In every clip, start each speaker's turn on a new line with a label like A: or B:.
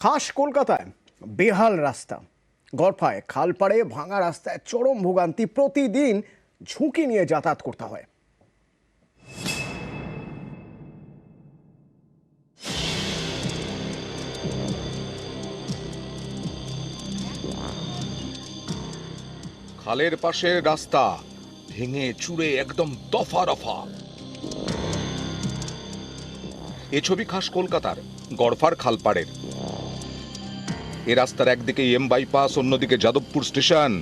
A: খাস কলকাতায় বেহাল রাস্তা, গড়ফায় খালপাড়ে ভাঙা রাস্তায় চরম ভোগান্তি। প্রতিদিন ঝুঁকি নিয়ে যাতায়াত করতে হয়।
B: খালের পাশের রাস্তা ভেঙে চুরে একদম দফা রফা। এ ছবি খাস কলকাতার গড়ফার খালপাড়ের। এ রাস্তার একদিকে এম বাইপাস, অন্যদিকে যাদবপুর স্টেশন।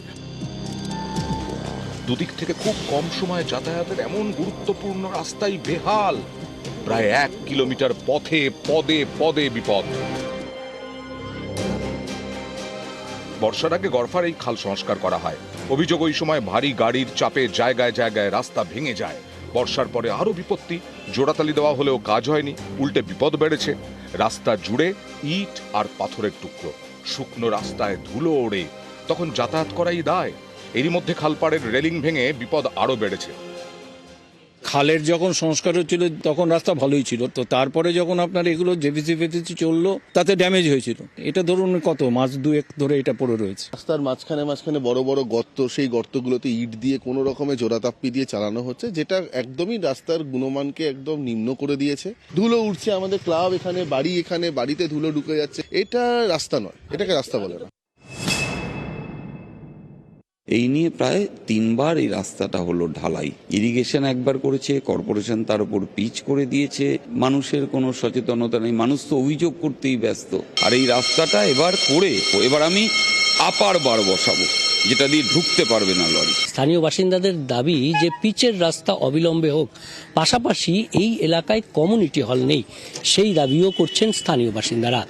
B: দুদিক থেকে খুব কম সময়ে যাতায়াতের এমন গুরুত্বপূর্ণ রাস্তাই বেহাল। প্রায় 1 কিলোমিটার পথে পদে পদে বিপদ। বর্ষার আগে গড়ফার এই খাল সংস্কার করা হয়। অভিযোগ, ওই সময় ভারী গাড়ির চাপে জায়গায় জায়গায় রাস্তা ভেঙে যায়। বর্ষার পরে আরো বিপত্তি। জোড়াতালি দেওয়া হলেও কাজ হয়নি, উল্টে বিপদ বেড়েছে। রাস্তা জুড়ে ইট আর পাথরের টুকরো, শুকনো রাস্তায় ধুলো ওড়ে। তখন যাতায়াত করাই দায়। এরই মধ্যে খালপাড়ের রেলিং ভেঙে বিপদ আরো বেড়েছে।
C: খালের যখন সংস্কার হচ্ছিল তখন রাস্তা ভালোই ছিল, তো তারপরে যখন আপনার এগুলো জেপিসি চললো তাতে ড্যামেজ হয়েছিল। এটা ধরুন কত মাস 2-1 ধরে এটা পড়ে রয়েছে।
D: রাস্তার মাঝখানে বড় বড় গর্ত, সেই গর্তগুলোতে ইট দিয়ে কোনো রকমে জোড়াতাপ্পি দিয়ে চালানো হচ্ছে, যেটা একদমই রাস্তার গুণমানকে একদম নিম্ন করে দিয়েছে। ধুলো উঠছে, আমাদের ক্লাব এখানে, বাড়িতে ধুলো ঢুকে যাচ্ছে। এটা রাস্তা নয়, এটাকে রাস্তা বলে না।
E: এই নিয়ে প্রায় 3 বার এই রাস্তাটা হলো ঢালাই। ইরিগেশন একবার করেছে, কর্পোরেশন তার উপর পিচ করে দিয়েছে। মানুষের কোনো সচেতনতা নেই, মানুষ তো অভিযোগ করতেই ব্যস্ত। আর এই রাস্তাটা এবার আমি আপার বার বসাবো, যেটা দিয়ে ঢুকতে পারবে না লরি।
F: স্থানীয় বাসিন্দাদের দাবি যে পিচের রাস্তা অবিলম্বে হোক, পাশাপাশি এই এলাকায় কমিউনিটি হল নেই, সেই দাবিও করছেন স্থানীয় বাসিন্দারা।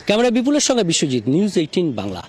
F: ক্যামেরা বিপুলের সঙ্গে বিশ্বজিৎ, নিউজ 18 বাংলা।